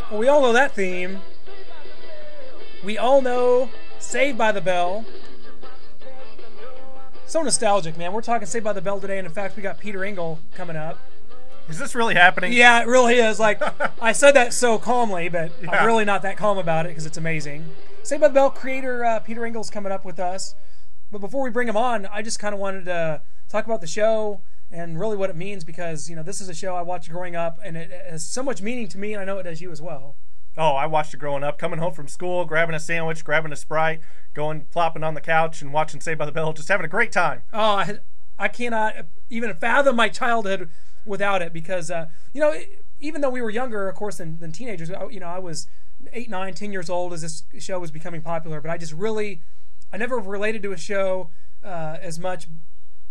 Well, we all know that theme. We all know Saved by the Bell. So nostalgic, man. We're talking Saved by the Bell today, and in fact, we got Peter Engel coming up. Is this really happening? Yeah, it really is. Like, I said that so calmly, but I'm really not that calm about it because it's amazing. Saved by the Bell creator Peter Engel's coming up with us. But before we bring him on, I just kind of wanted to talk about the show and really what it means because, you know, this is a show I watched growing up, and it has so much meaning to me, and I know it does you as well. Oh, I watched it growing up, coming home from school, grabbing a sandwich, grabbing a Sprite, going plopping on the couch and watching Saved by the Bell, just having a great time. Oh, I cannot even fathom my childhood without it because, you know, even though we were younger, of course, than teenagers, you know, I was 8, 9, 10 years old as this show was becoming popular, but I never related to a show as much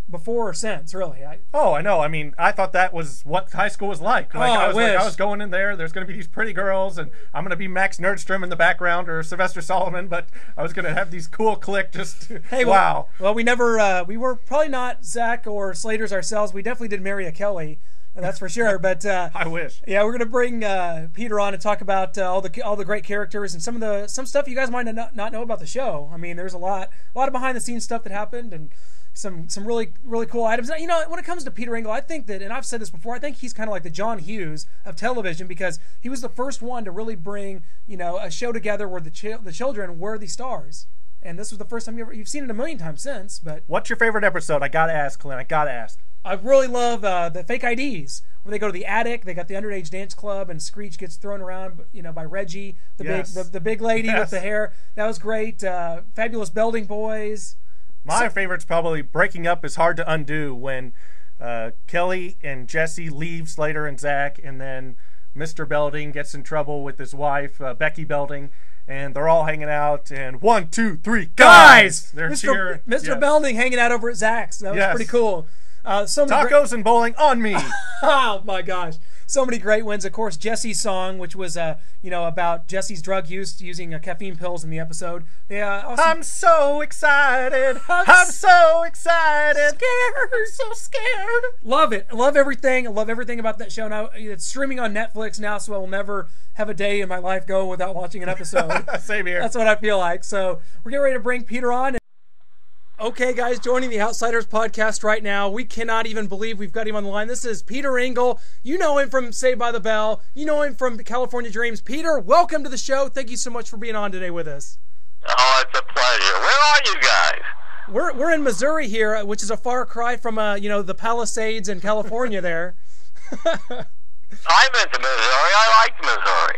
before or since, really. I know. I mean, I thought that was what high school was like. I was going in there. There's going to be these pretty girls, and I'm going to be Max Nerdstrom in the background or Sylvester Solomon, but I was going to have these cool clique. Just hey, wow. Well, we never. We were probably not Zach or Slater's ourselves. We definitely did marry a Kelly. That's for sure. But I wish. Yeah, we're going to bring Peter on and talk about all the great characters and some stuff you guys might not know about the show. I mean, there's a lot of behind the scenes stuff that happened and some really cool items. You know, when it comes to Peter Engel, I think that, and I've said this before, I think he's kind of like the John Hughes of television because he was the first one to really bring, you know, a show together where the children were the stars. And this was the first time you've seen it a million times since. But what's your favorite episode? I gotta ask, Clint. I gotta ask. I really love the fake IDs where they go to the attic. They got the underage dance club, and Screech gets thrown around, you know, by Reggie, the big lady with the hair. That was great. Fabulous Belding boys. My favorite's probably Breaking Up is Hard to Undo when Kelly and Jesse leave Slater and Zach, and then Mr. Belding gets in trouble with his wife, Becky Belding, and they're all hanging out, and 1, 2, 3, guys! They're cheering. Mr. Belding hanging out over at Zach's. That was pretty cool. Tacos and bowling on me. Oh, my gosh. So many great wins. Of course, Jesse's song, which was, you know, about Jesse's drug use, using caffeine pills in the episode. I'm so excited. I'm so excited. Scared. So scared. Love it. I love everything. I love everything about that show. Now it's streaming on Netflix now, so I will never have a day in my life go without watching an episode. Same here. That's what I feel like. So we're getting ready to bring Peter on. Okay, guys, joining the Outsiders podcast right now. We cannot even believe we've got him on the line. This is Peter Engel. You know him from Saved by the Bell. You know him from California Dreams. Peter, welcome to the show. Thank you so much for being on today with us. Oh, it's a pleasure. Where are you guys? We're in Missouri here, which is a far cry from you know, the Palisades in California there. I've been to Missouri. I like Missouri.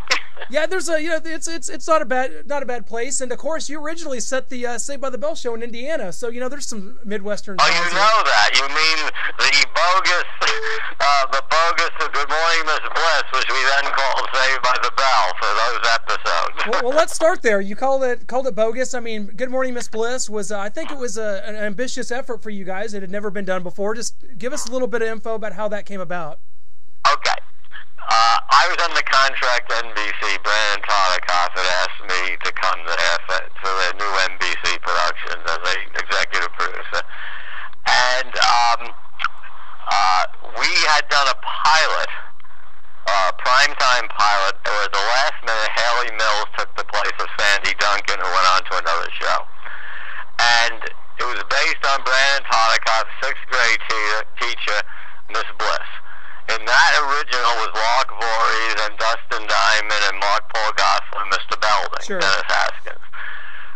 Yeah, there's you know, it's not a bad place, and of course you originally set the Saved by the Bell show in Indiana, so you know there's some Midwestern. Oh, you know that? You mean the bogus Good Morning Miss Bliss, which we then called Saved by the Bell for those episodes. Well, let's start there. You called it bogus. I mean, Good Morning Miss Bliss was I think it was an ambitious effort for you guys. It had never been done before. Just give us a little bit of info about how that came about. Okay. I was under contract to NBC. Brandon Todikoff had asked me to come there for their new NBC productions as an executive producer. And we had done a pilot, primetime pilot, where at the last minute Haley Mills took the place of Sandy Duncan, who went on to another show. And it was based on Brandon Todikoff's 6th grade teacher, Miss Bliss. And that original was Locke Voorhees and Dustin Diamond and Mark Paul Goslin and Mr. Belding, sure. Dennis Haskins.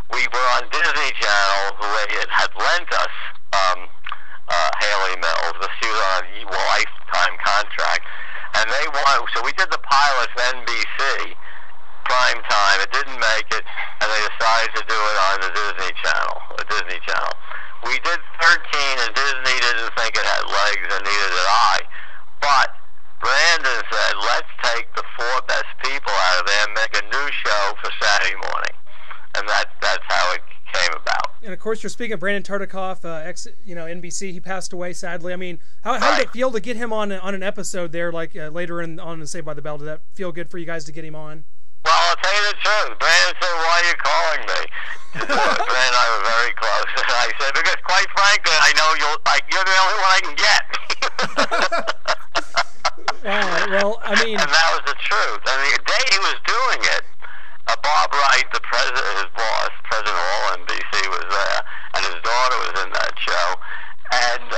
We were on Disney Channel, who had lent us Haley Mills. She was on a lifetime contract. And they wanted, so we did the pilot for NBC, prime time. It didn't make it, and they decided to do it on the Disney Channel. We did 13, and Disney didn't think it had legs, and neither did I. But Brandon said, let's take the 4 best people out of there and make a new show for Saturday morning. And that's how it came about. And of course, you're speaking of Brandon Todikoff, NBC. He passed away, sadly. I mean, how did it feel to get him on an episode there, like later on Saved by the Bell? Did that feel good for you guys to get him on? Well, I'll tell you the truth. Brandon said, why are you calling me? Brandon and I were very close. And I said, because quite frankly, I know you're the only one I can get. Wow, well, I mean... And that was the truth. And the day he was doing it, Bob Wright, the president, his boss, president of all NBC, was there, and his daughter was in that show. And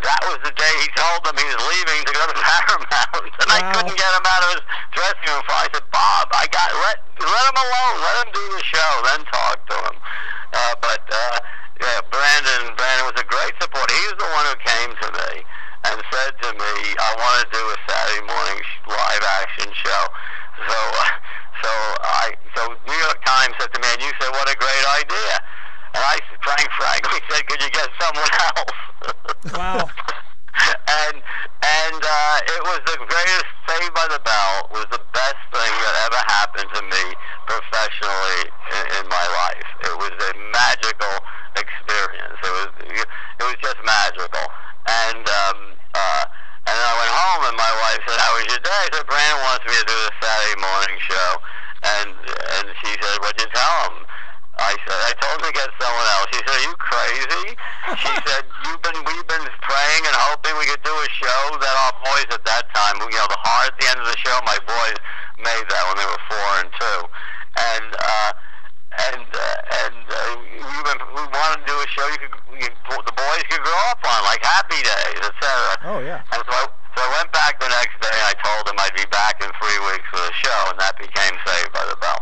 that was the day he told them he was leaving to go to Paramount. And I couldn't get him out of his dressing room. So I said, Bob, let him alone. Let him do the show. Then talk to him. Yeah, Brandon was a great supporter. He was the one who came to me and said to me, I want to do a Saturday morning live action show. So New York Times said to me, and you said, what a great idea. And I frankly said, could you get someone else? Wow. And it was the greatest. Saved by the Bell was the best thing that ever happened to me professionally in my life. It was a magical experience. It was just magical. And then I went home, and my wife said, how was your day? I said, Brandon wants me to do the Saturday morning show. And she said, what'd you tell him? I said, I told him to get someone else. She said, are you crazy? She said, we've been praying and hoping we could do a show that our boys at that time, the heart at the end of the show, my boys made that when they were 4 and 2. We wanted to do a show the boys could grow up on, like Happy Days, etc. Oh, yeah. And so I went back the next day, and I told him I'd be back in 3 weeks for the show, and that became Saved by the Bell.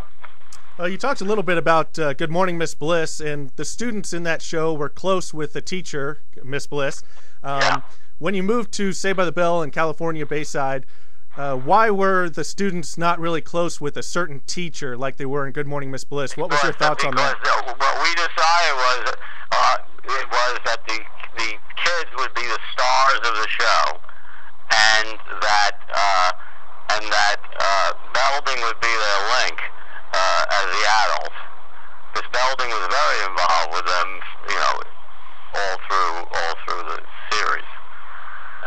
You talked a little bit about Good Morning, Miss Bliss, and the students in that show were close with the teacher, Miss Bliss. Yeah. When you moved to Saved by the Bell in California Bayside, why were the students not really close with a certain teacher like they were in Good Morning, Miss Bliss? What was your thoughts on that? What we decided was that the kids would be the stars of the show, and that Belding would be their link. As the adults, because Belding was very involved with them, all through the series.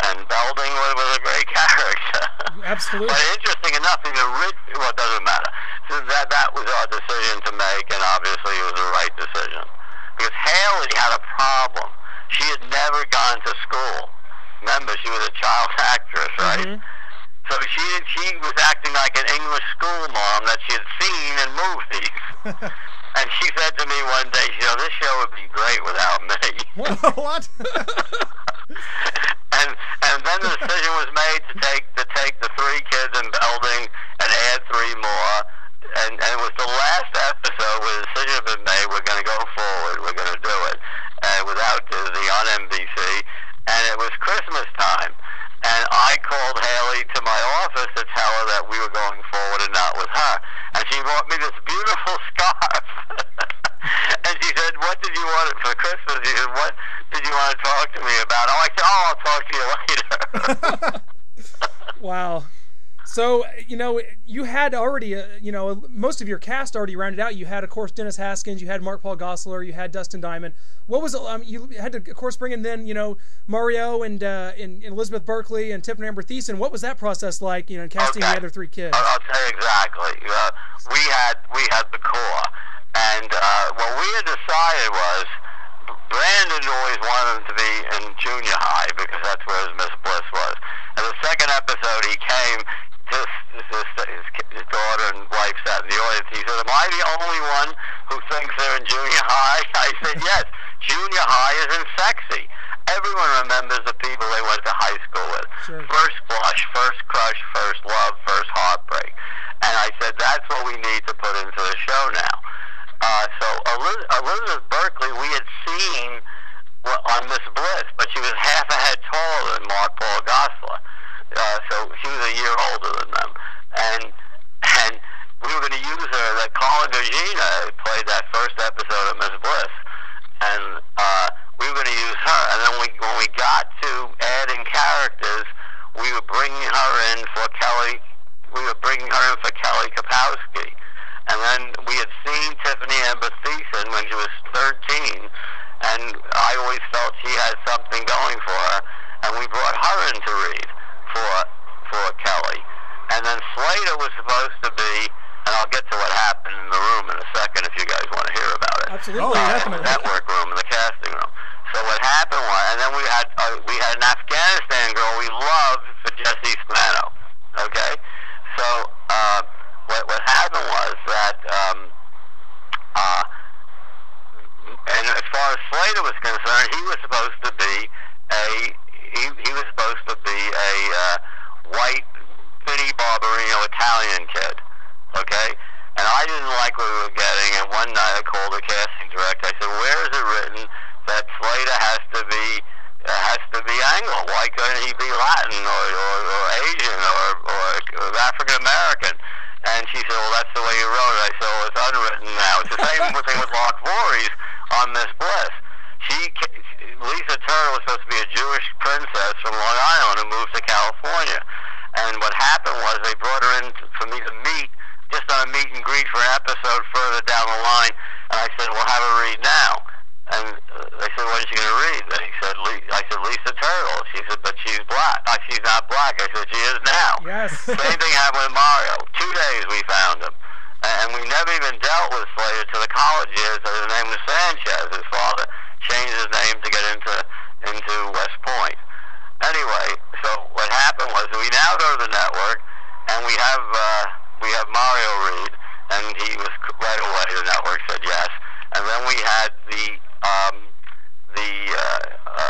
And Belding was a great character. Absolutely. But interesting enough, it doesn't matter. So that was our decision to make, and obviously it was the right decision. Because Haley had a problem. She had never gone to school. Remember, she was a child actress, right? Mm-hmm. So she was acting like an English school mom that she had seen in movies. And she said to me one day, this show would be great without me. What? and then the decision was made to take the 3 kids in Belding and add 3 more. And it was the last episode where the decision had been made, we're going to go forward, we're going to do it. Without Disney on NBC. And it was Christmas time. And I called Haley to my office to tell her that we were going forward and not with her. And she brought me this beautiful scarf. And she said, what did you want for Christmas? She said, what did you want to talk to me about? Oh, I said, I'll talk to you later. Wow. So, you had already, most of your cast already rounded out. You had, of course, Dennis Haskins. You had Mark Paul Gosselaar. You had Dustin Diamond. What was it? You had to, of course, bring in then, Mario and Elizabeth Berkley and Tiffany Amber Thiessen. What was that process like, casting the other 3 kids? I'll tell you exactly. We had the core. And what we had decided was Brandon always wanted him to be in junior high because that's where his Miss Bliss was. And the second episode, he came... His daughter and wife sat in the audience. He said, am I the only one who thinks they're in junior high? I said, yes, junior high isn't sexy. Everyone remembers the people they went to high school with. Sure. First blush, first crush, first love, first heartbreak. And I said, that's what we need to put into the show now. So Elizabeth Berkley, we had seen on Miss Bliss, but she was half a head taller than Mark Paul Gosselaar. So she was a year older than them, and we were going to use her. That Carla Gugino played that first episode of Miss Bliss, and we were going to use her. And then when we got to adding characters, we were bringing her in for Kelly. We were bringing her in for Kelly Kapowski, and then we had seen Tiffany Amber Thiessen when she was 13, and I always felt she had something going for her, and we brought her in to read for Kelly. And then Slater was supposed to be And I'll get to what happened in the room in a second if you guys want to hear about it. Absolutely. In the network room, in the casting room. So what happened was, and then we had an Afghanistan girl we loved for Jessie Spano. Okay, so what happened was that, and as far as Slater was concerned, he was supposed to be a white Vinnie Barbarino Italian kid. Okay. And I didn't like what we were getting, and one night I called the casting director. I said, "Where is it written that Slater has to be Anglo? Why couldn't he be Latin or Asian or African American?" And she said, "Well, that's the way you wrote it." I said, "Well, it's unwritten now." It's the same thing with Lark Voorhees on Miss Bliss. Lisa Turtle was supposed to be a Jewish princess from Long Island who moved to California, and what happened was they brought her in for me to meet. Just on a meet and greet for an episode further down the line, and I said, "Well, have her read now." And they said, "What is she going to read?" And I said, "Lisa Turtle." She said, "But she's black." She's not black. I said, "She is now." Yes. Same thing happened with Mario. 2 days we found him. And we never even dealt with Slater to the college years. His name was Sanchez. His father changed his name to get into West Point. Anyway, so what happened was we now go to the network, and we have Mario read, and he was right away. The network said yes, and then we had the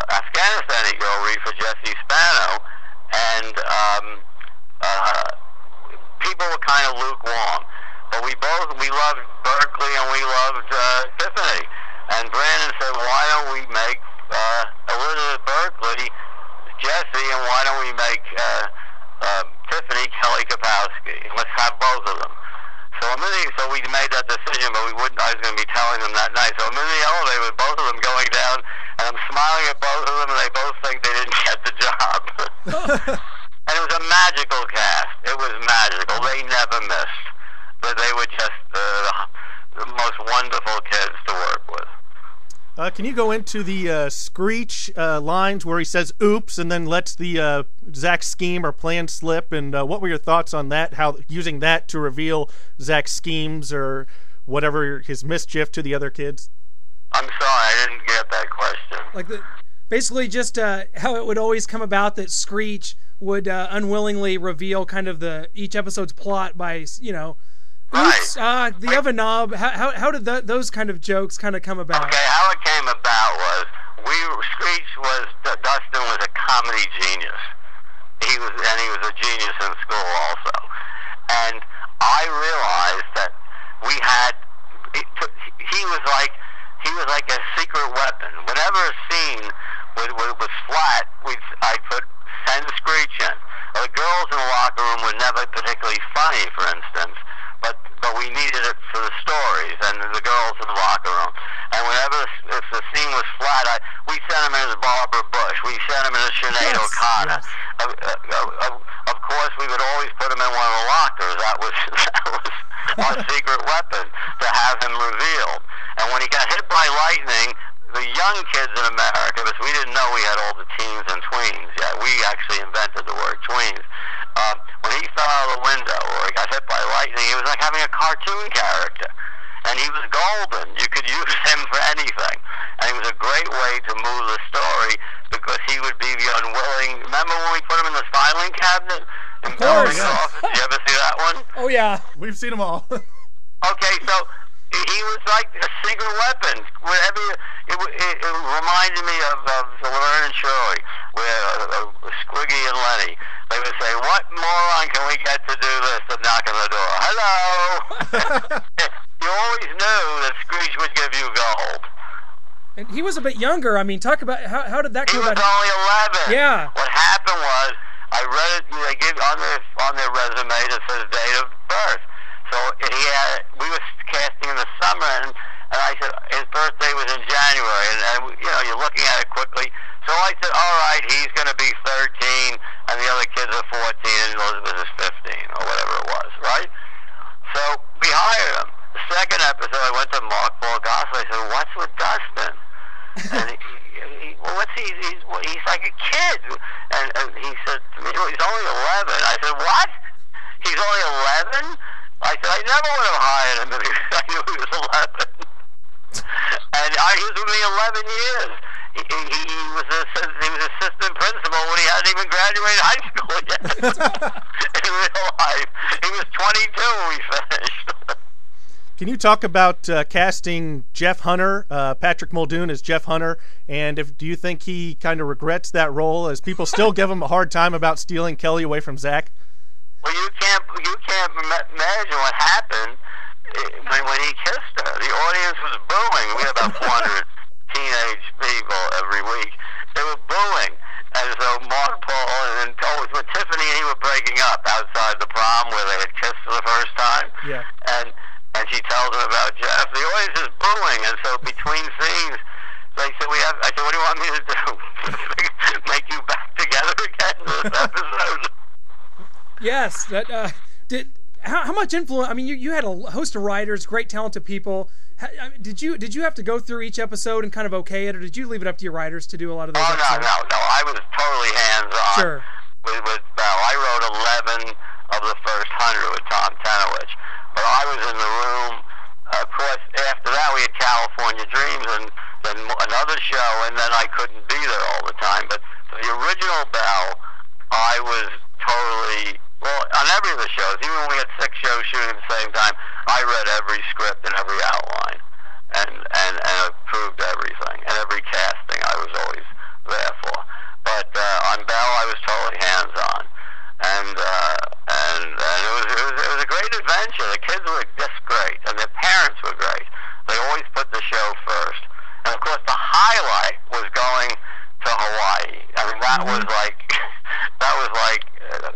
Afghanistan girl read for Jessie Spano, and people were kind of lukewarm. But we loved Berkeley and we loved Tiffany, and Brandon said, "Why don't we make Elizabeth Berkeley Jessie, and why don't we make Tiffany Kelly Kapowski? Let's have both of them." So we made that decision, but we wouldn't. I was going to be telling them that night. So I'm in the elevator with both of them going down, and I'm smiling at both of them, and they both think they didn't get the job. And it was a magical cast. It was magical. They never missed. But they were just the most wonderful kids to work with. Can you go into the Screech lines where he says "oops" and then lets the Zach's scheme or plan slip? And what were your thoughts on that? How using that to reveal Zach's schemes or whatever his mischief to the other kids? I'm sorry, I didn't get that question. Basically just how it would always come about that Screech would unwillingly reveal kind of each episode's plot by, oops, the oven knob. How did those kind of jokes kind of come about? Okay, how it came about was Dustin was a comedy genius. He was a genius in school also. And I realized that he was like a secret weapon. Whenever a scene was flat, I'd send Screech in. The girls in the locker room were never particularly funny, for instance, but we needed it for the stories and the girls in the locker room. And if the scene was flat, we sent him in as Barbara Bush. We sent him in as Sinead O'Connor. Yes. Of course, we would always put him in one of the lockers. That was our secret weapon, to have him revealed. And when he got hit by lightning, the young kids in America, because we didn't know we had all the teens and tweens yet. We actually invented the word tweens. When he fell out of the window or he got hit by lightning, he was like having a cartoon character. And he was golden. You could use him for anything. And he was a great way to move the story because he would be the unwilling... Remember when we put him in the filing cabinet in Belding's office? Did you ever see that one? Oh, yeah. We've seen them all. Okay, so he was like a secret weapon. It reminded me of Laverne and Shirley, where Squiggy and Lenny, they would say, "What moron can we get to do this?" and knock on the door. "Hello." You always knew that Screech would give you gold. And he was a bit younger. I mean, talk about how did that come about? He was only 11. Yeah. What happened was, I read it. They give on their resume that says date of birth. So we were casting in the summer, and I said his birthday was in January, and you're looking at it quickly. So I said, all right, he's going to be 13, and the other kids are 14, and Elizabeth is 15, or whatever it was, right? So we hired him. The second episode, I went to Mark Paul Gosselaar. I said, "What's with Dustin?" And he's like a kid. And he said to me, "He's only 11." I said, "What? He's only 11?" I said, I never would have hired him because I knew he was 11. And he was with me 11 years. He was assistant principal when he hadn't even graduated high school yet. In real life. He was 22 when we finished. Can you talk about casting Jeff Hunter, Patrick Muldoon as Jeff Hunter, and do you think he kind of regrets that role, as people still give him a hard time about stealing Kelly away from Zach? Well, you can't imagine what happened when he kissed her. The audience was booing. We had about 400 teenage people every week. They were booing. And so Mark, Paul, and when Tiffany and he were breaking up outside the prom where they had kissed for the first time. Yeah. And she tells him about Jeff. The audience is booing, and so between scenes, they said, I said, what do you want me to do? Make you back together again in this episode? Yes. That how much influence? I mean, you had a host of writers, great talented people. Did you have to go through each episode and kind of okay it, or did you leave it up to your writers to do a lot of those episodes? No. I was totally hands-on. Sure. With Bell. I wrote 11 of the first 100 with Tom Tenowich. But I was in the room. Of course, after that we had California Dreams and then another show, and then I couldn't be there all the time. But for the original Bell, I was totally, on every of the shows, even when we had 6 shows shooting at the same time, I read every script and every outline and approved everything. And every casting I was always there for. But on Bell, I was totally hands-on. And it was a great adventure. The kids were just great, and their parents were great. They always put the show first. And of course, the highlight was going to Hawaii. I mean, that was like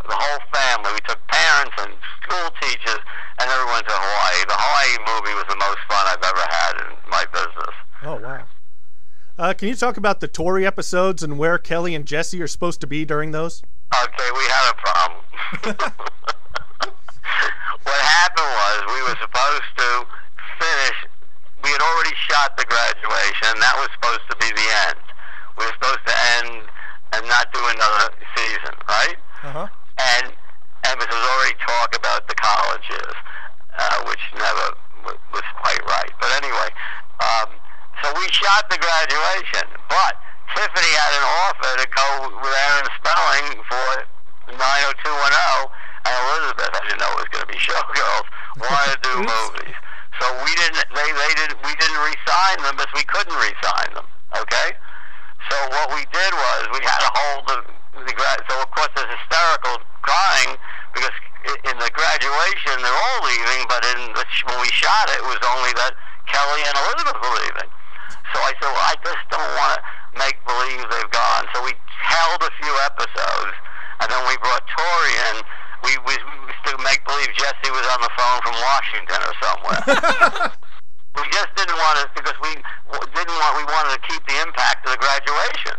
the whole family. We took parents and school teachers, and everyone to Hawaii. The Hawaii movie was the most fun I've ever had in my business. Oh wow! Can you talk about the Tori episodes and where Kelly and Jesse are supposed to be during those? Okay, we had a problem. What happened was we were supposed to finish. We had already shot the graduation, and that was supposed to be the end. We were supposed to end and not do another season, right? Uh-huh. And there was already talk about the colleges, which never was quite right. But anyway, so we shot the graduation, but Tiffany had an offer to go with Aaron Spelling for 90210, and Elizabeth, I didn't know it was going to be Showgirls, wanted to do movies. So we didn't re-sign them because we couldn't re-sign them, okay? So what we did was we had to hold so of course there's hysterical crying because in the graduation they're all leaving, but when we shot it was only that Kelly and Elizabeth were leaving. So I said, well, I just don't want to make believe they've gone. So we held a few episodes, and then we brought Tori in. We still make believe Jesse was on the phone from Washington or somewhere. We just didn't want to, because we wanted to keep the impact of the graduation.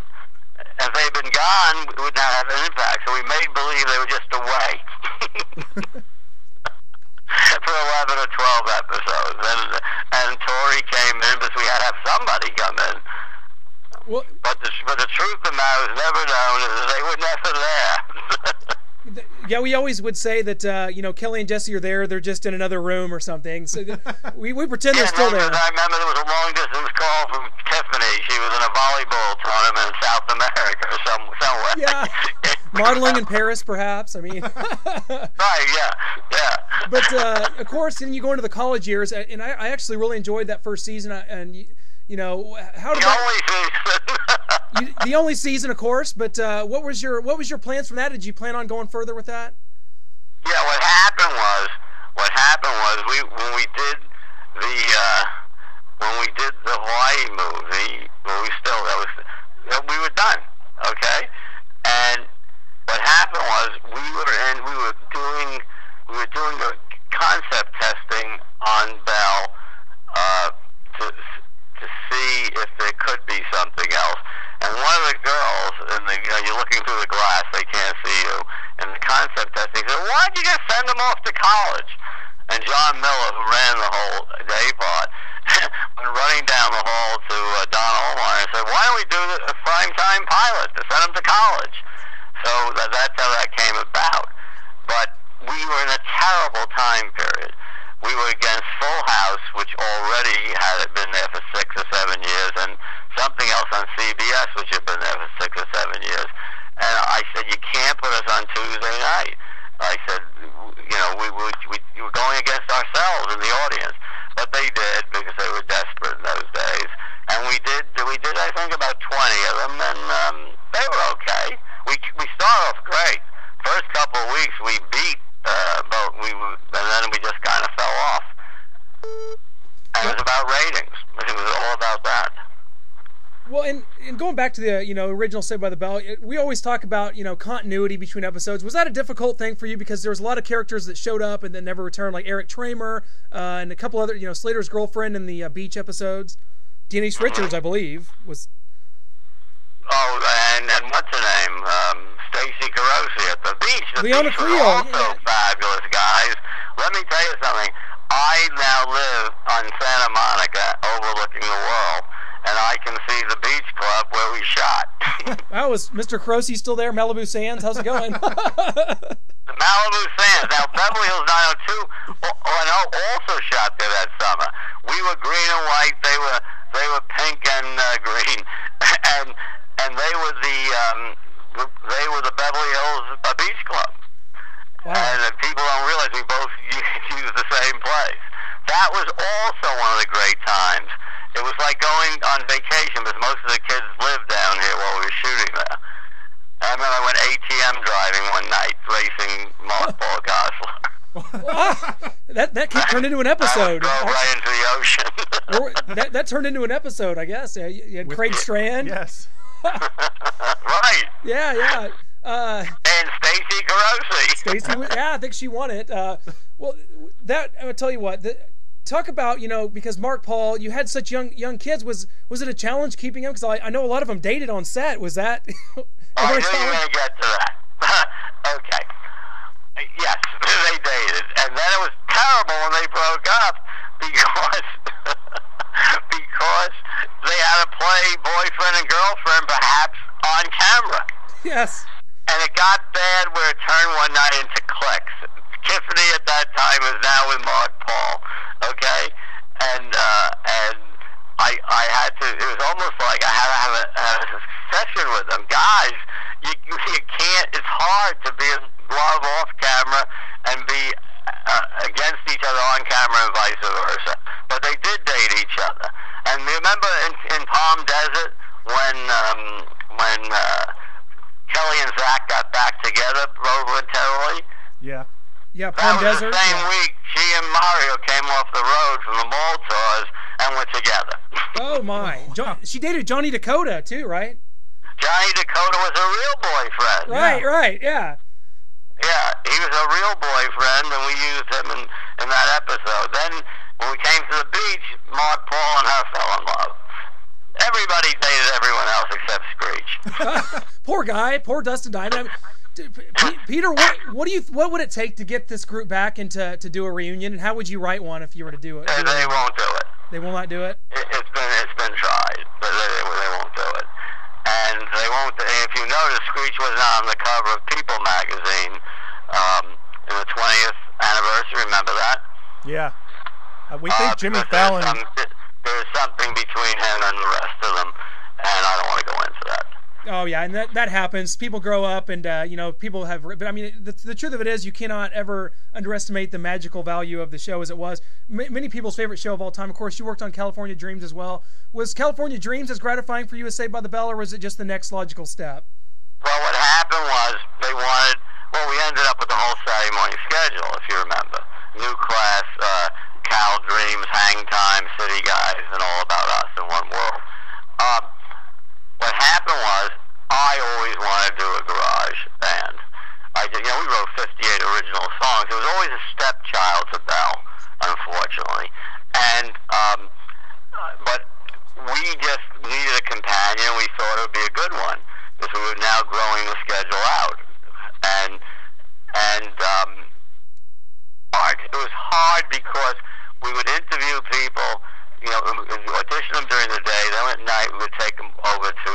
If they had been gone, it would not have an impact. So we made believe they were just away. For 11 or 12 episodes. And Tori came in because we had to have somebody come in. Well, but the truth of the matter was never known, is they were never there. Yeah, we always would say that Kelly and Jesse are there. They're just in another room or something. So we pretend they're still there. I remember there was a long distance call from Tiffany. She was in a volleyball tournament in South America or somewhere. Yeah, modeling in Paris, perhaps. I mean, right? Yeah. But of course, then you go into the college years, and I actually really enjoyed that first season. And how did the only season, of course. But what was your plans from that? Did you plan on going further with that? Yeah, what happened was when we did the Hawaii movie, we were done, okay? And what happened was we were doing the concept testing on Bell to see if there could be something else. And one of the girls, you're looking through the glass, they can't see you, and the concept testing said, why did you just send them off to college? And John Miller, who ran the whole day part, went running down the hall to Don Omar and said, why don't we do a primetime pilot to send them to college? So that's how that came about. But we were in a terrible time period. we were against Full House, which already had been there for 6 or 7 years, and something else on CBS, which had been there for 6 or 7 years. And I said, you can't put us on Tuesday night. I said, you know, we were going against ourselves in the audience. But they did, because they were desperate in those days. And we did I think, about 20 of them, and they were okay. We started off great. First couple of weeks, we beat, and then we just kind of fell off. And it was about ratings. It was all about that. Well, and going back to the, you know, original Saved by the Bell, we always talk about, you know, continuity between episodes. Was that a difficult thing for you, because there was a lot of characters that showed up and then never returned, like Eric Tramer and a couple other, you know, Slater's girlfriend in the beach episodes. Denise Richards, I believe, was. Oh, and what's her name? Stacy Carosi at the beach. The Leona beach Creel. was also fabulous, guys. Let me tell you something. I now live on Santa Monica, overlooking the world, and I can see the beach club where we shot. Oh, was Mr. Carosi still there? Malibu Sands, how's it going? The Malibu Sands. Now, Beverly Hills 902 also shot there that summer. We were green and white. They were pink and green, and they were the Beverly Hills Beach Club. Wow. And people don't realize we both use the same place. That was also one of the great times. It was like going on vacation, because most of the kids lived down here while we were shooting there. I remember I went ATM driving one night, racing Mothball Gosler. that turned into an episode. Drove right into the ocean. that turned into an episode, I guess. Yeah, you had Craig Strand. Yes. Right. Yeah. And Stacy Carosi. Stacy, yeah, I think she won it. Well, I'll tell you what. Talk about, you know, because Mark Paul, you had such young kids. Was it a challenge keeping them? Because I know a lot of them dated on set. Was that? I knew you were going to get to that. Okay. Yes, they dated, and then it was terrible when they broke up because they had to play boyfriend and girlfriend, perhaps on camera. Yes. And it got bad where it turned one night into cliques. Tiffany at that time is now with Mark Paul, okay? And I had to, it was almost like I had to have a session with them. Guys, you can't, it's hard to be in love off camera and be against each other on camera and vice versa. But they did date each other. And remember in Palm Desert when Kelly and Zach got back together, Rover and Terry? Yeah. Yeah, Palm Desert. That was the same week she and Mario came off the road from the mall tours and were together. Oh, my. She dated Johnny Dakota, too, right? Johnny Dakota was a real boyfriend. Right, yeah. Yeah, he was a real boyfriend, and we used him in that episode. Then, when we came to the beach, Mark Paul and her fell in love. Everybody dated everyone else except Screech. Poor guy, poor Dustin Diamond. Peter, what would it take to get this group back and to do a reunion? And how would you write one if you were to do it? They won't do it. They will not do it? It's been tried, but they won't do it. And they won't. If you notice, Screech was not on the cover of People magazine in the 20th anniversary. Remember that? Yeah. We think Jimmy Fallon. There's something between him and the rest of them, and I don't want to go into that. Oh yeah, and that happens. People grow up, and people have. But I mean, the truth of it is, you cannot ever underestimate the magical value of the show as it was. Many people's favorite show of all time. Of course, you worked on California Dreams as well. Was California Dreams as gratifying for you as Saved by the Bell, or was it just the next logical step? Well, what happened was they wanted. Well, we ended up with the whole Saturday morning schedule, if you remember. New Class, Cal Dreams, Hang Time, City Guys, and All About Us in One World. What happened was, I always wanted to do a garage band. We wrote 58 original songs. It was always a stepchild to Bell, unfortunately. And, but we just needed a companion. We thought it would be a good one, because we were now growing the schedule out. And hard. It was hard because we would interview people, audition them during the day, then at night we would take them over to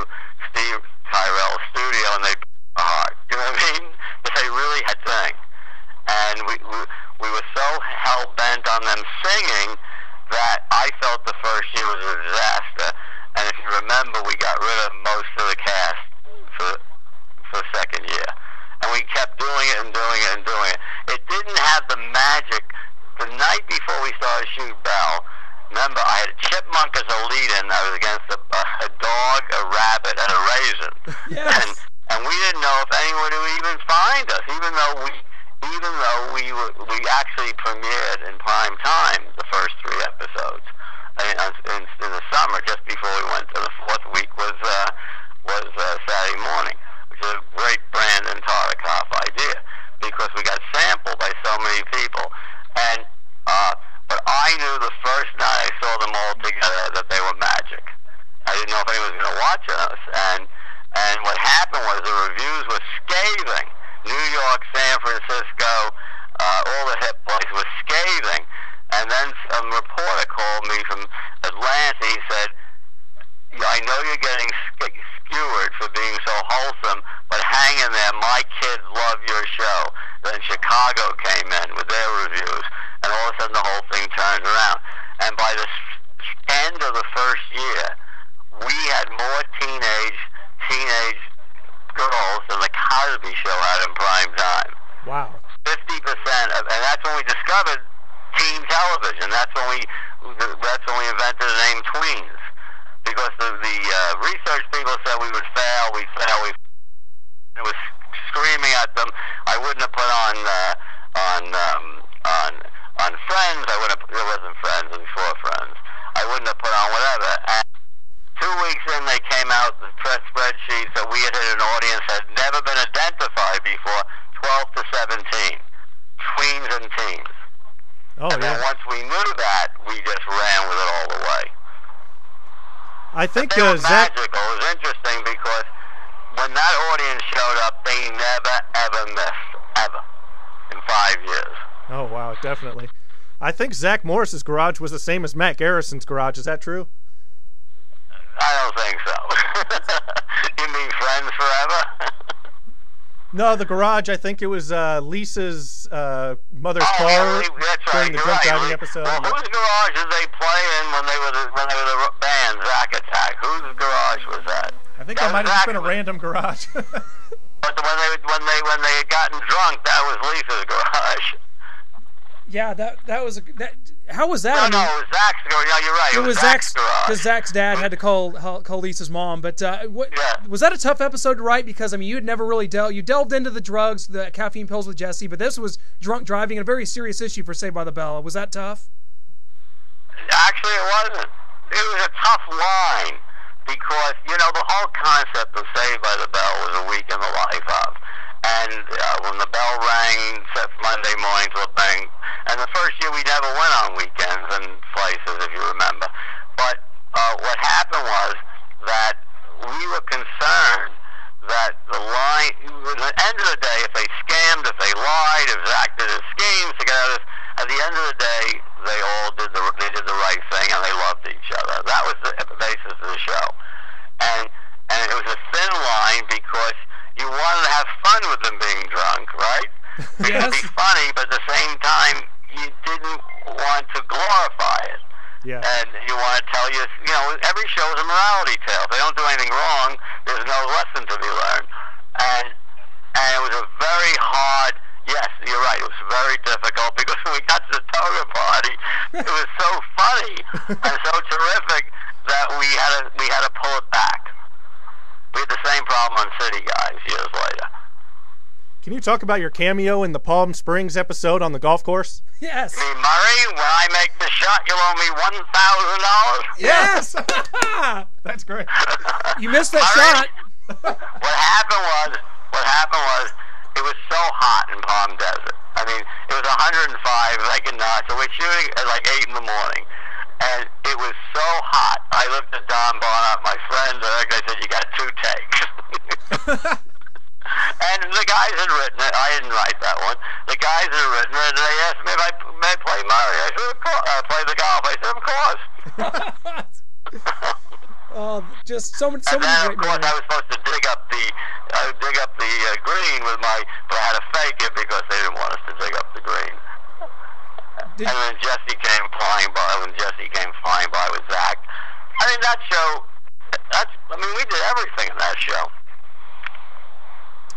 Steve Tyrell's studio and they'd be hard. You know what I mean? But they really had thing. and we were so hell-bent on them singing that I felt the first year was a disaster. And if you remember, we got rid of most of the cast for the second year. And we kept doing it and doing it and doing it. It didn't have the magic. The night before we started Shoot Bell, remember, I had a chipmunk as a lead-in. I was against a dog, a rabbit, and a raisin. Yes. And we didn't know if anyone would even find us, even though we actually premiered in prime time the first 3 episodes. In the summer, just before we went to the 4th week, was Saturday morning, which is a great Brandon Tartikoff idea, because we got sampled by so many people. And but I knew the first night I saw them all together that they were magic. I didn't know if anyone was going to watch us, and what happened was the reviews were scathing. New York, San Francisco, all the hip places were scathing. And then some reporter called me from Atlanta. He said, I know you're getting skewered for being so wholesome, but hang in there. My kids love your show. Then Chicago came in with their reviews, and all of a sudden the whole thing turned around. And by the end of the first year, we had more teenage girls than the Cosby Show had in prime time. Wow. 50%, and that's when we discovered teen television. That's when we invented the name tweens, because the research people said we would fail. It was screaming at them. I wouldn't have put on Friends. It wasn't Friends. It was before Friends. I wouldn't have put on whatever. And 2 weeks in, they came out the press spreadsheets that we had hit an audience that had never been identified before, 12 to 17, tweens and teens. Oh, and then once we knew that, we just ran with it all the way. I think they were Zach... magical. It was interesting because when that audience showed up, they never, ever missed, ever, in 5 years. Oh, wow, definitely. I think Zach Morris's garage was the same as Matt Garrison's garage. Is that true? I don't think so. You mean Friends Forever? No, the garage, I think it was Lisa's mother's car yeah, that's right. during the drunk driving episode. Well, whose garage did they play in when they were the band Zack Attack? Whose garage was that? I think that might have just been a random garage. But when they had gotten drunk, that was Lisa's garage. Yeah, that was how was that? No, it was Zach's garage. Yeah, you're right. It was Zach's garage. Because Zach's dad had to call Lisa's mom. But was that a tough episode to write? Because I mean, you had never really delved into the drugs, the caffeine pills with Jesse, but this was drunk driving, and a very serious issue for Saved by the Bell. Was that tough? Actually, it wasn't. It was a tough line because the whole concept of Saved by the Bell was a week in the life of. And when the bell rang, Monday morning till it bang. And the first year we never went on weekends and places, if you remember. But what happened was that we were concerned that the line, at the end of the day, if they scammed, if they lied, if Zach did his schemes to get out of this, at the end of the day, they all did the right thing and they loved each other. That was the basis of the show. And it was a thin line because you wanted to have fun with them being drunk, right? Yes. It would be funny, but at the same time, you didn't want to glorify it. Yeah. And you want to tell every show is a morality tale. If they don't do anything wrong, there's no lesson to be learned. And it was a very hard, yes, you're right, it was very difficult because when we got to the toga party, it was so funny and so terrific that we had to pull it back. We had the same problem on City Guys years later. Can you talk about your cameo in the Palm Springs episode on the golf course? Yes. Me, Murray, when I make the shot, you'll owe me $1,000. Yes. That's great. You missed that Murray, shot. What happened was, it was so hot in Palm Desert. I mean, it was 105 like a notch. So we're shooting at like 8 in the morning. And it was so hot. I looked at Don Barnett, my friend, and I said, you got 2 takes. And the guys had written it. I didn't write that one. The guys had written it, and they asked me if I may play Murray. I said, of course. Play the golf. I said, of course. Just so many And then, of great course, memories. I was supposed to dig up the green with my, but I had to fake it because they didn't want us to dig up the green. And then Jesse came flying by. When Jesse came flying by with Zach, I mean that show. We did everything in that show.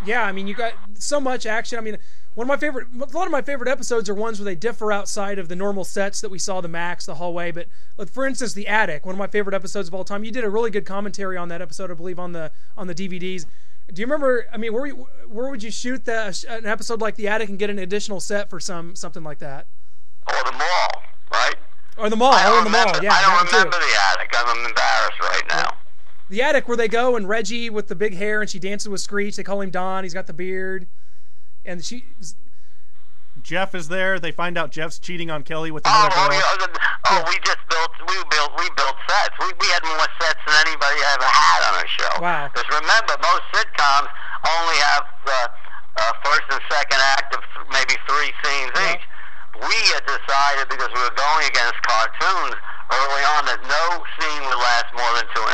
Yeah, I mean, you got so much action. I mean, a lot of my favorite episodes are ones where they differ outside of the normal sets that we saw, the Max, the hallway. But for instance, the attic, one of my favorite episodes of all time. You did a really good commentary on that episode, I believe, on the DVDs. Do you remember? I mean, where would you shoot an episode like the attic and get an additional set for something like that? Or the mall, right? Or the mall. I don't the mall. remember, Yeah, I don't that remember the attic. I'm embarrassed right now. Yeah. The attic where they go and Reggie with the big hair and she dances with Screech. They call him Don. He's got the beard, and Jeff is there. They find out Jeff's cheating on Kelly with another girl. Yeah. We built sets. We had more sets than anybody ever had on our show. Wow. Because remember, most sitcoms only have first and second act of maybe 3 scenes each. We had decided, because we were going against cartoons early on, that no scene would last more than 2.5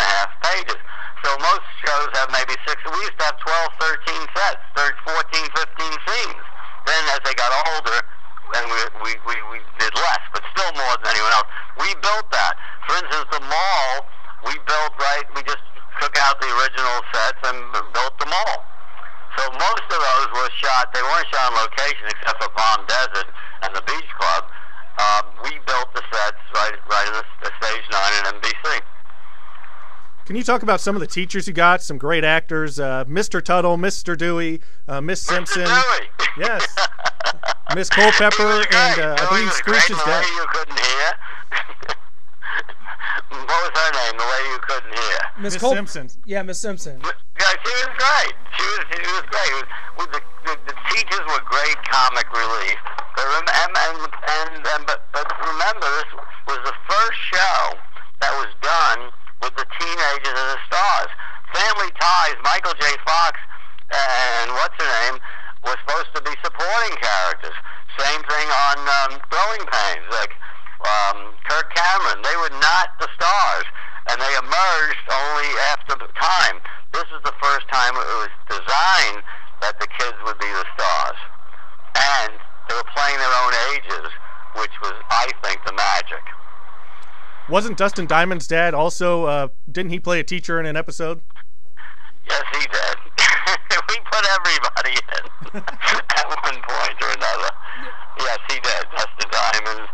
pages. So most shows have maybe 6. We used to have 12, 13 sets, 14, 15 scenes. Then as they got older, and we did less, but still more than anyone else. We built that. For instance, the mall, we just took out the original sets and built the mall. So most of those were shot, they weren't shot on location except for Palm Desert and the Beach Club. We built the sets right in the Stage 9 and NBC. Can you talk about some of the teachers you got? Some great actors, Mr. Tuttle, Mr. Dewey, Miss Simpson. Mr. Dewey. Yes. Miss Culpepper, and I believe Screech is dead. The lady you couldn't hear. What was her name? The lady you couldn't hear. Miss Simpson. Yeah, Miss Simpson. Yeah, she was great. She was great. The teachers were great comic relief. But remember, this was the first show that was done with the teenagers as the stars. Family Ties, Michael J. Fox and what's her name were supposed to be supporting characters. Same thing on Growing Pains, like Kirk Cameron. They were not the stars, and they emerged only after time. This is the first time it was designed that the kids would be the stars. And they were playing their own ages, which was, I think, the magic. Wasn't Dustin Diamond's dad also, didn't he play a teacher in an episode? Yes, he did. We put everybody in at one point or another. Yes, he did. Dustin Diamond's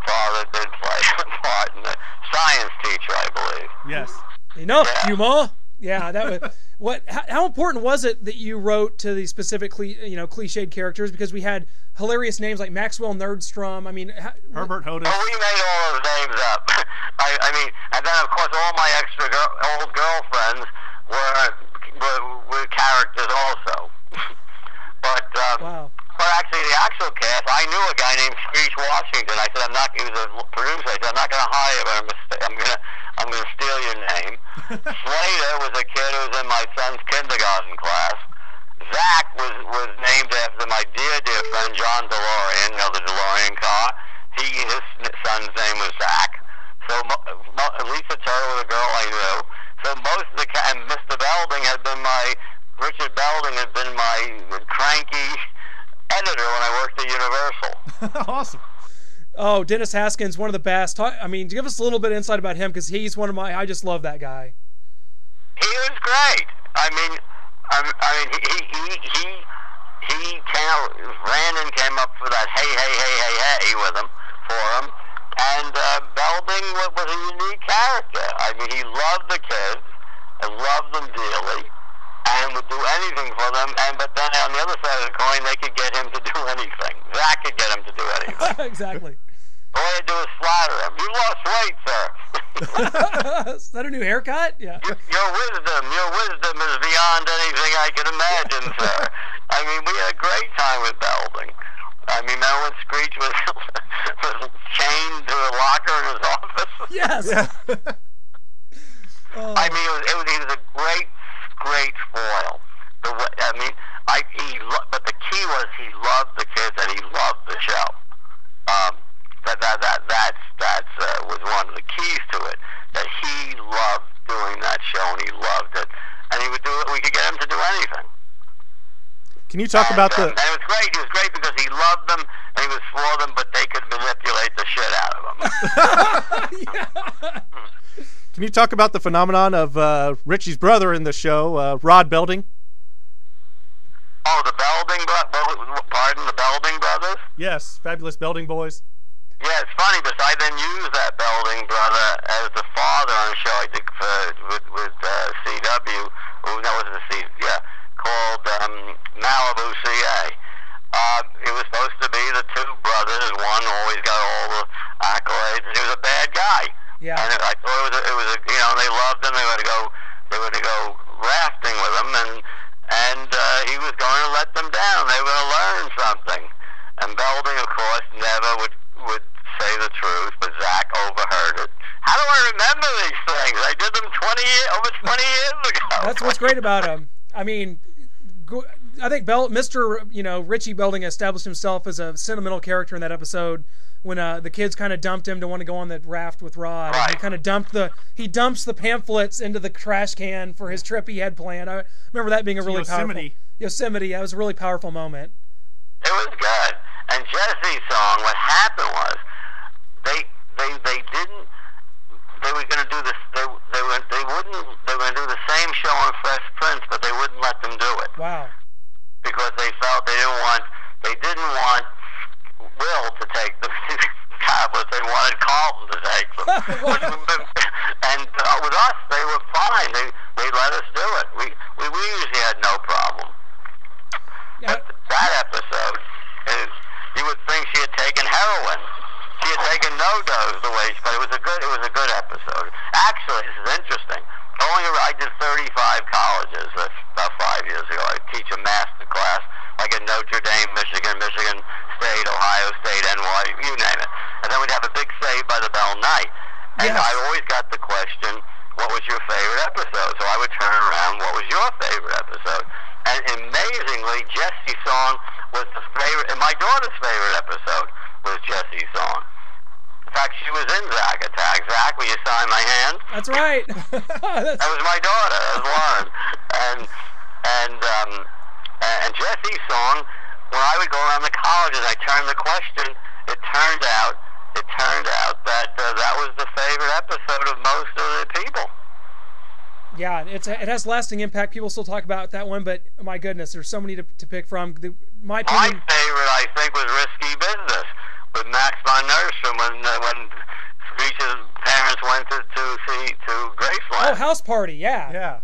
father did play a part in the science teacher, I believe. Yes. Enough, Huma. Yeah, that was how important was it that you wrote to these specific cliched characters, because we had hilarious names like Maxwell Nerdstrom. I mean, Herbert Hodis. Oh, we made all those names up. I mean, and then of course all my extra old girlfriends were characters also. But wow. But actually, the actual cast, I knew a guy named Screech Washington. I said, he was a producer. I said, I'm not going to hire you, but I'm going to steal your name. Slater was a kid who was in my son's kindergarten class. Zach was named after my dear friend John DeLorean, the DeLorean car. His son's name was Zach. So Lisa Turtle was a girl I knew. So most of and Mr. Belding Richard Belding had been my cranky editor when I worked at Universal. Awesome. Oh, Dennis Haskins, one of the best. Give us a little bit of insight about him, because he's one of I just love that guy. He was great. Brandon came up for that hey with him, for him. And Belding was a unique character. I mean, he loved the kids and loved them dearly and would do anything for them. But then on the other side of the coin, they could get him to do anything. Zach could get him to do anything. Exactly. All they do is flatter him. You lost weight, sir. Is that a new haircut? Yeah. Your wisdom is beyond anything I can imagine, sir. I mean, we had a great time with Belding. I mean, remember when Screech was chained to a locker in his office? Yes. Yeah. I mean, he was a great foil. But the key was he loved the kids and he loved the show. That was one of the keys to it. That he loved doing that show, and he loved it. And he would do it. We could get him to do anything. Can you talk about the? And it was great. He was great because he loved them and he was for them, but they could manipulate the shit out of him. Can you talk about the phenomenon of Richie's brother in the show, Rod Belding? Oh, the Belding pardon, the Belding brothers? Yes, fabulous Belding boys. Yeah, it's funny because I then used that Belding brother as the father on a show I did with CW. Oh, that wasn't a C. Yeah, called Malibu CA. It was supposed to be the two brothers. One always got all the accolades, and he was a bad guy. Yeah. And I thought it was a, you know, they loved him. They were to go rafting with him, and he was going to let them down. They were going to learn something. And Belding, of course, never would say the truth, but Zach overheard it. How do I remember these things? I did them over 20 years ago. That's what's great about him. I mean, I think Mr. Richie Belding established himself as a sentimental character in that episode when the kids kind of dumped him to want to go on the raft with Rod. Right. And he kind of dumps the pamphlets into the trash can for his trip he had planned. I remember that being a really powerful Yosemite. That was a really powerful moment. It was good. And Jesse's song, what happened was they were going to do this. They were going to do the same show on Fresh Prince, but they wouldn't let them do it. Wow. Because they felt they didn't want Will to take the tablets. They wanted Carlton to take them. And with us, they were fine. They let us do it. We usually had no problem. Yeah. But that episode, you would think she had taken heroin. She had taken no-dose but it was a good episode. Actually, this is interesting. I did 35 colleges about 5 years ago. I teach a master class, like at Notre Dame, Michigan State, Ohio State, NYU, you name it. And then we'd have a big Saved by the Bell night. And Yes. I always got the question, what was your favorite episode? So I would turn around, what was your favorite episode? And amazingly, Jesse's song was the favorite, and my daughter's favorite episode was Jesse's song. In fact, she was in Zack Attack. Zack, will you sign my hand? That's right. That was my daughter. That was Lauren. And Jesse's song, when I would go around the colleges, I turned the question. It turned out that that was the favorite episode of most of the people. Yeah, it has lasting impact. People still talk about that one, but my goodness, there's so many to pick from. My opinion. My favorite, I think, was Risky Business with Max von Nordstrom when Screech's parents went to Graceland. Oh, House Party, yeah. Yeah.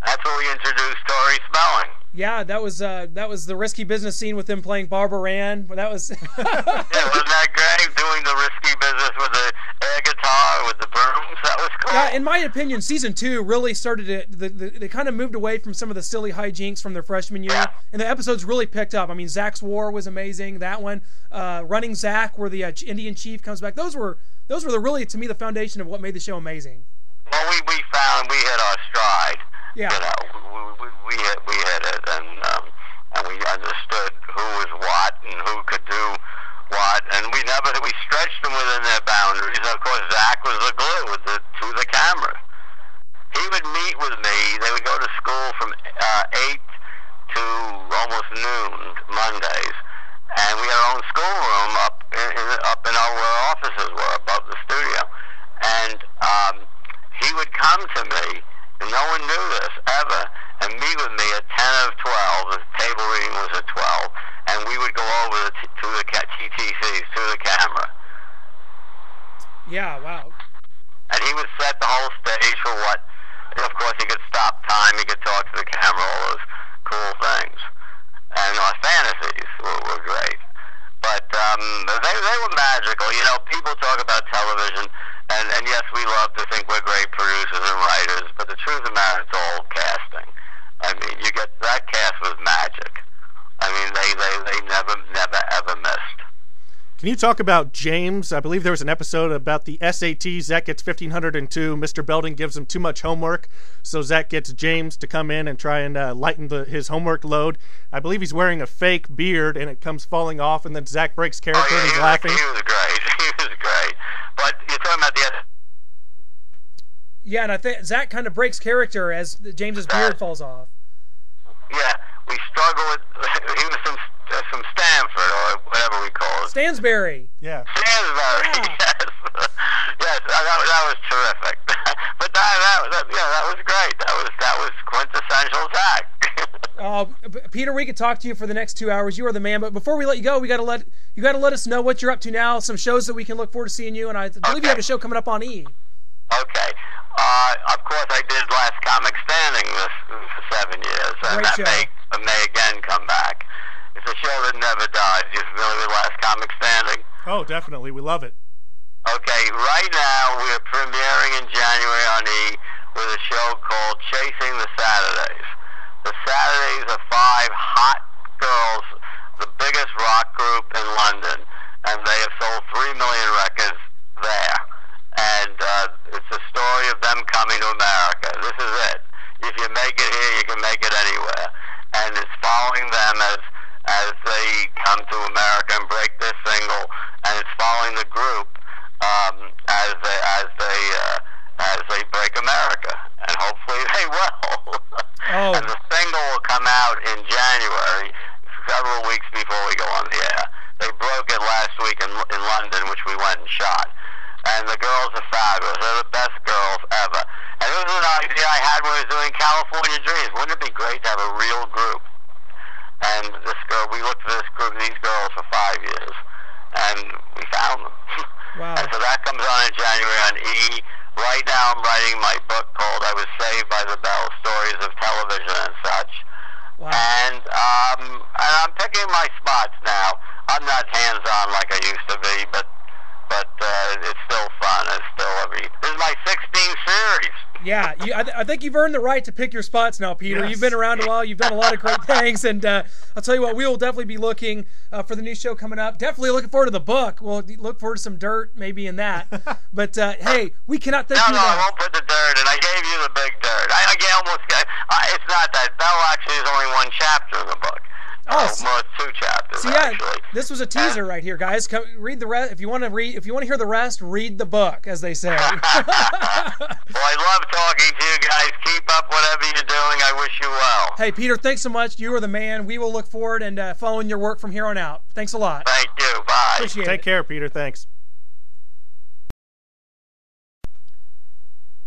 That's where we introduced Tori Spelling. Yeah, that was the Risky Business scene with them playing Barbara Ann. That was. Yeah, wasn't that great? Doing the Risky Business with the air guitar, with the brooms. That was cool. Yeah, in my opinion, season 2 really started it. They kind of moved away from some of the silly hijinks from their freshman year, and the episodes really picked up. I mean, Zach's War was amazing. That one, Running Zach, where the Indian chief comes back. Those were really, to me, the foundation of what made the show amazing. Well, we found we hit our stride. Yeah. You know, we hit it, and we understood who was what and who could do what, and we stretched them within their boundaries. And of course, Zach was the glue to the camera. He would meet with me. They would go to school from 8 to almost noon Mondays, and we had our own schoolroom up in our where our offices were above the studio, and he would come to me. And no one knew this ever, and meet with me at 10 of 12. The table reading was at 12, and we would go over to the TTCs, to the camera. Yeah, wow. And he would set the whole stage for what, of course, he could stop time, he could talk to the camera, all those cool things. And our fantasies were great. But they were magical. You know, people talk about television, and yes, we love to think we're great producers and writers, but the truth of the matter, it's all casting. I mean, that cast was magic. I mean, they never ever missed. Can you talk about James? I believe there was an episode about the SAT. Zach gets 1,502. Mr. Belding gives him too much homework, so Zach gets James to come in and try and lighten his homework load. I believe he's wearing a fake beard, and it comes falling off, and then Zach breaks character and he's laughing. He was great. He was great. But you're talking about Yeah, and I think Zach kind of breaks character as James's beard falls off. Yeah, we struggle with. He was from Stanford or whatever we call it. Stansbury. Yeah. Stansbury. Yeah. Yes, that was terrific. But that was great. That was quintessential Zach. Peter, we could talk to you for the next 2 hours. You are the man. But before we let you go, you got to let us know what you're up to now. Some shows that we can look forward to seeing you. And I believe you have a show coming up on E! Okay. Of course, I did Last Comic Standing for 7 years, and Great that show. may again come back. It's a show that never dies. You familiar with Last Comic Standing? Oh, definitely. We love it. Okay, right now we're premiering in January on E! With a show called Chasing the Saturdays. The Saturdays are 5 hot girls, the biggest rock group in London, and they have sold 3 million records there. And it's a story of them coming to America. This is it. If you make it here, you can make it anywhere. And it's following them as they come to America and break their single, and it's following the group as they break America, and hopefully they will. Oh. And the single will come out in January, several weeks before we go on the air. They broke it last week in London, which we went and shot. And the girls are fabulous. They're the best girls ever. And this was an idea I had when I was doing California Dreams. Wouldn't it be great to have a real group? And we looked for these girls for 5 years, and we found them. Wow. And so that comes on in January on E! Right now I'm writing my book called I Was Saved by the Bell, Stories of Television and such. Wow. And I'm picking my spots now. I'm not hands-on like I used to be, but it's still fun. It's still this is my 16th series. Yeah, I think you've earned the right to pick your spots now, Peter. Yes. You've been around a while. You've done a lot of great things, and I'll tell you what, we will definitely be looking for the new show coming up. Definitely looking forward to the book. We'll look forward to some dirt maybe in that. But hey, we cannot thank you No, I enough. won't put the dirt in. I gave you the big dirt. I almost got. It's not that. That actually is only one chapter in the book. Oh, well, it's 2 chapters So yeah, actually. this was a teaser right here, guys. Read the rest if you want to read. If you want to hear the rest, read the book, as they say. Well, I love talking to you guys. Keep up whatever you're doing. I wish you well. Hey, Peter, thanks so much. You are the man. We will look forward and following your work from here on out. Thanks a lot. Thank you. Bye. Appreciate it. Take care, Peter. Thanks.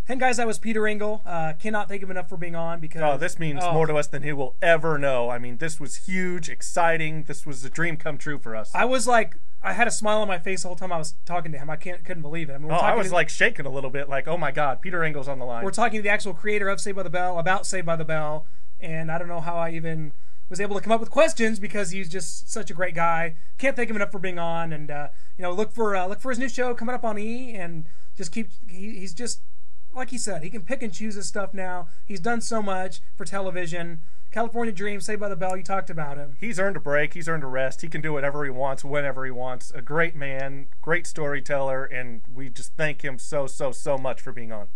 And guys, that was Peter Engel. Cannot thank him enough for being on because This means more to us than he will ever know. I mean, this was huge, exciting. This was a dream come true for us. I had a smile on my face the whole time I was talking to him. I couldn't believe it. I mean, I was like shaking a little bit, like, oh my God, Peter Engel's on the line. We're talking to the actual creator of Saved by the Bell, about Saved by the Bell, and I don't know how I even was able to come up with questions because he's just such a great guy. Can't thank him enough for being on, and look for his new show coming up on E! And just he's just. Like he said, he can pick and choose his stuff now. He's done so much for television. California Dreams, Saved by the Bell, you talked about him. He's earned a break. He's earned a rest. He can do whatever he wants, whenever he wants. A great man, great storyteller, and we just thank him so much for being on.